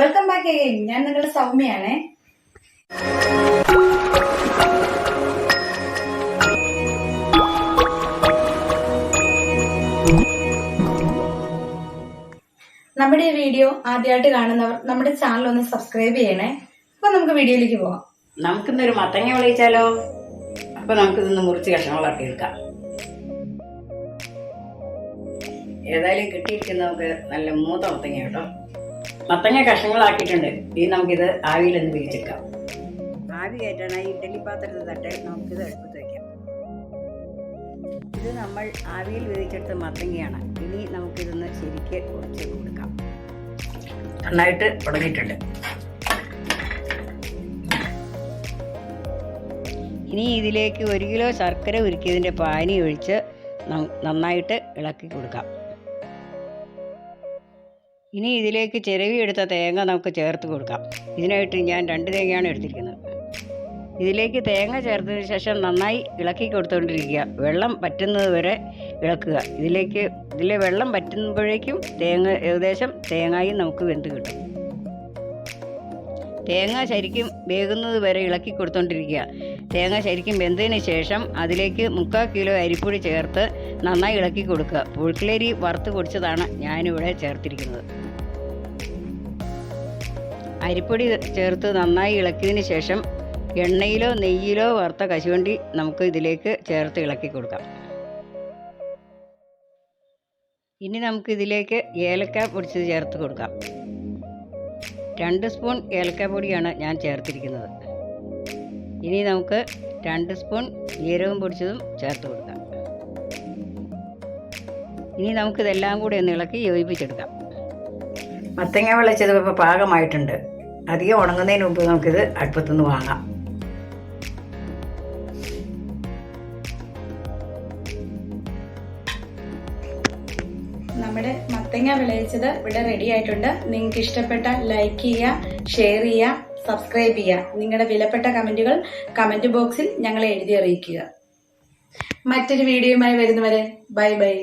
Welcome back again. ഞാൻ നിങ്ങളുടെ സൗമ്യയാണേ. നമ്മുടെ ഈ വീഡിയോ ആദ്യമായിട്ട് കാണുന്നവർ നമ്മുടെ ചാനൽ ഒന്ന് സബ്സ്ക്രൈബ് ചെയ്യണേ. അപ്പൊ നമുക്ക് വീഡിയോയിലേക്ക് പോവാം. നമുക്കിന്നൊരു മത്തങ്ങ വിളയിച്ചാലോ? അപ്പൊ നമുക്കിതൊന്ന് മുറിച്ച് കഷ്ണങ്ങളാക്കി എടുക്കാം. ഏതായാലും കിട്ടിയിരിക്കുന്ന നമുക്ക് നല്ല മൂത്ത മത്തങ്ങ കേട്ടോ. മത്തങ്ങ കഷ്ണങ്ങളാക്കിയിട്ടുണ്ട്. ഇനി നമുക്കിത് ആവിയിലൊന്ന് വേവിച്ചെടുക്കാം. ആവി കയറ്റാനായി ഇഡ്ഡലി പാത്രത്തിൽ തട്ട് നമുക്കിത് അടുപ്പത്ത് വയ്ക്കാം. ഇത് നമ്മൾ ആവിയിൽ വേവിച്ചെടുത്ത മത്തങ്ങയാണ്. ഇനി നമുക്കിതൊന്ന് ശരിക്ക് കുറച്ച് കൊടുക്കാം. നന്നായിട്ട് ഉടങ്ങിയിട്ടുണ്ട്. ഇനി ഇതിലേക്ക് 1 കിലോ ശർക്കര ഉരുക്കിയതിൻ്റെ പാനി ഒഴിച്ച് നന്നായിട്ട് ഇളക്കി കൊടുക്കാം. ഇനി ഇതിലേക്ക് ചിരവിയെടുത്ത തേങ്ങ നമുക്ക് ചേർത്ത് കൊടുക്കാം. ഇതിനായിട്ട് ഞാൻ 2 തേങ്ങയാണ് എടുത്തിരിക്കുന്നത്. ഇതിലേക്ക് തേങ്ങ ചേർത്തതിന് ശേഷം നന്നായി ഇളക്കി കൊടുത്തുകൊണ്ടിരിക്കുക. വെള്ളം പറ്റുന്നത് വരെ ഇളക്കുക. ഇതിലെ വെള്ളം പറ്റുമ്പോഴേക്കും ഏകദേശം തേങ്ങയും നമുക്ക് വെന്ത് കിട്ടും. തേങ്ങ ശരിക്കും വേകുന്നത് വരെ ഇളക്കി കൊടുത്തുകൊണ്ടിരിക്കുക. തേങ്ങ ശരിക്കും വെന്തതിന് ശേഷം അതിലേക്ക് 3/4 കിലോ അരിപ്പൊടി ചേർത്ത് നന്നായി ഇളക്കി കൊടുക്കുക. പുഴുക്കലരി വറുത്ത് പൊടിച്ചതാണ് ഞാനിവിടെ ചേർത്തിരിക്കുന്നത്. അരിപ്പൊടി ചേർത്ത് നന്നായി ഇളക്കിയതിന് ശേഷം എണ്ണയിലോ നെയ്യിലോ വറുത്ത കശുവണ്ടി നമുക്ക് ഇതിലേക്ക് ചേർത്ത് ഇളക്കി കൊടുക്കാം. ഇനി നമുക്കിതിലേക്ക് ഏലക്ക പൊടിച്ചത് ചേർത്ത് കൊടുക്കാം. 2 സ്പൂൺ ഏലക്കാപ്പൊടിയാണ് ഞാൻ ചേർത്തിരിക്കുന്നത്. ഇനി നമുക്ക് 2 സ്പൂൺ ജീരകം പൊടിച്ചതും ചേർത്ത് കൊടുക്കാം. ഇനി നമുക്കിതെല്ലാം കൂടി ഒന്ന് ഇളക്കി യോജിപ്പിച്ചെടുക്കാം. മത്തങ്ങ വിളച്ചത് ഇപ്പോൾ പാകമായിട്ടുണ്ട്. അധികം ഉണങ്ങുന്നതിന് മുമ്പ് നമുക്കിത് അടുപ്പത്തുനിന്ന് വാങ്ങാം. നമ്മുടെ മത്തങ്ങ വിളയിച്ചത് ഇവിടെ റെഡി ആയിട്ടുണ്ട്. നിങ്ങൾക്ക് ഇഷ്ടപ്പെട്ട ലൈക്ക് ചെയ്യുക, ഷെയർ ചെയ്യുക, സബ്സ്ക്രൈബ് ചെയ്യുക. നിങ്ങളുടെ വിലപ്പെട്ട കമന്റുകൾ കമന്റ് ബോക്സിൽ ഞങ്ങളെ എഴുതി അറിയിക്കുക. മറ്റൊരു വീഡിയോയുമായി വരുന്നവരെ ബൈ ബൈ.